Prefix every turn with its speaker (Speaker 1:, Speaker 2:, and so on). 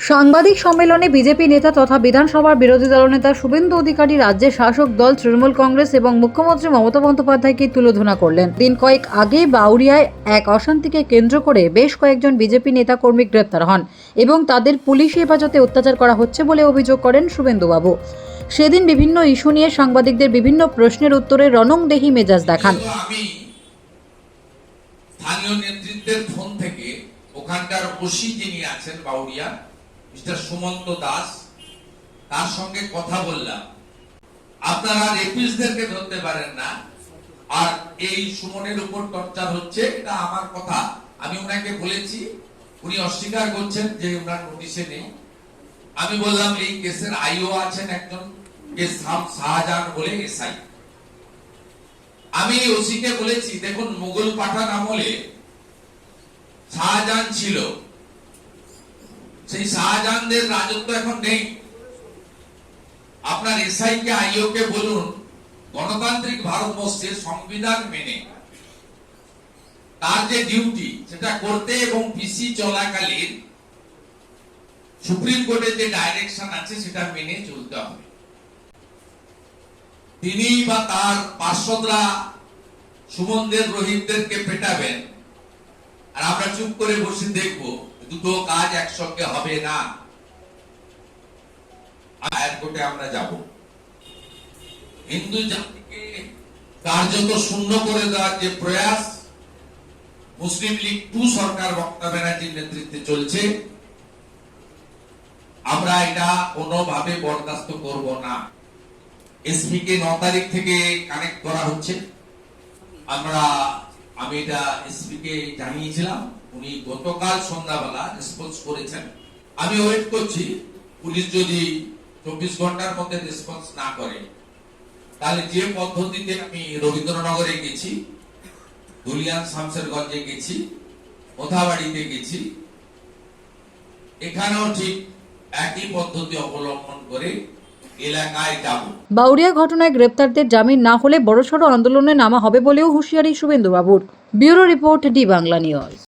Speaker 1: সাংবাদিক সম্মেলনে বিজেপি নেতা তথা বিধানসভার বিরোধী দলনেতা শুভেন্দু অধিকারী রাজ্যের শাসক দল তৃণমূল কংগ্রেস এবং মুখ্যমন্ত্রী মমতা বন্দ্যোপাধ্যায়কে তুলোধনা করলেন। দিন কয়েক আগে বাউরিয়ায় এক অশান্তিকে কেন্দ্র করে বেশ কয়েকজন বিজেপি নেতাকর্মী গ্রেপ্তার হন এবং তাদের পুলিশি হেফাজতে অত্যাচার করা হচ্ছে বলে অভিযোগ করেন শুভেন্দুবাবু। সেদিন বিভিন্ন ইস্যু নিয়ে সাংবাদিকদের বিভিন্ন প্রশ্নের উত্তরে রণংদেহী মেজাজ দেখান।
Speaker 2: স্থানীয় নেতৃত্বের ফোন থেকে ওখানকার ওসি যিনি আছেন বাউরিয়া মিস্টার সুমন্ত দাস, তার সঙ্গে কথা বললাম। আপনারা রেপিস্টদেরকে ধরতে পারেন না, আর এই সুমনের উপর টর্চার হচ্ছে, এটা আমার কথা। আমি ওনাকে বলেছি, উনি অস্বীকার করছেন যে ওনার নোটিশে নেই। আমি বললাম এই কেসের আইও আছেন একজন, শাহজাহান বলে এসআই। আমি ওসিকে বলেছি, দেখুন মুঘল পাঠান আমলে শাহজাহান ছিল, সেই শাহজাহানদের রাজত্ব এখন নেই। আপনার এসআই কে আইও কে বলুন গণতান্ত্রিক ভারতবর্ষের সংবিধান মেনে তার যে ডিউটি সেটা করতে এবং পিসি চলাকালীন সুপ্রিম কোর্টের যে ডাইরেকশন আছে সেটা মেনে চলতে হবে। তিনি বা তার পার্ষদরা সুমনদের রোহিতদেরকে পেটাবেন আর আমরা চুপ করে বসে দেখব, দুটো কাজ একসঙ্গে হবে না। হায়ার কোর্টে আমরা যাব। হিন্দু জাতিকে কার্যত শূন্য করে দেওয়ার যে প্রয়াস মুসলিম লীগ 2 সরকার মমতা ব্যানার্জির নেতৃত্বে চলছে, আমরা এটা কোনোভাবে বরদাস্ত করব না। এসপি কে 9 তারিখ থেকে কানেক্ট করা হচ্ছে। আমি এটা এসপি কে জানিয়েছিলাম, উনি গতকাল সন্ধ্যাবেলা রেসপন্স করেছেন। আমি ওয়েট করছি, পুলিশ যদি 24 ঘন্টার মধ্যে রেসপন্স না করে তাহলে যে পদ্ধতিতে আমি রবীন্দ্রনগরে গেছি, দুলিয়ান শামসেরগঞ্জে গেছি, মোথাবাড়িতে গেছি, এখানেও ঠিক একই পদ্ধতি অবলম্বন করে এলাকায় যাব।
Speaker 1: বাউরিয়া ঘটনায় গ্রেপ্তারদের জামিন না হলে বড়সড় আন্দোলনে নামা হবে বলেও হুঁশিয়ারি শুভেন্দুবাবুর। Bureau report, D Bangla news.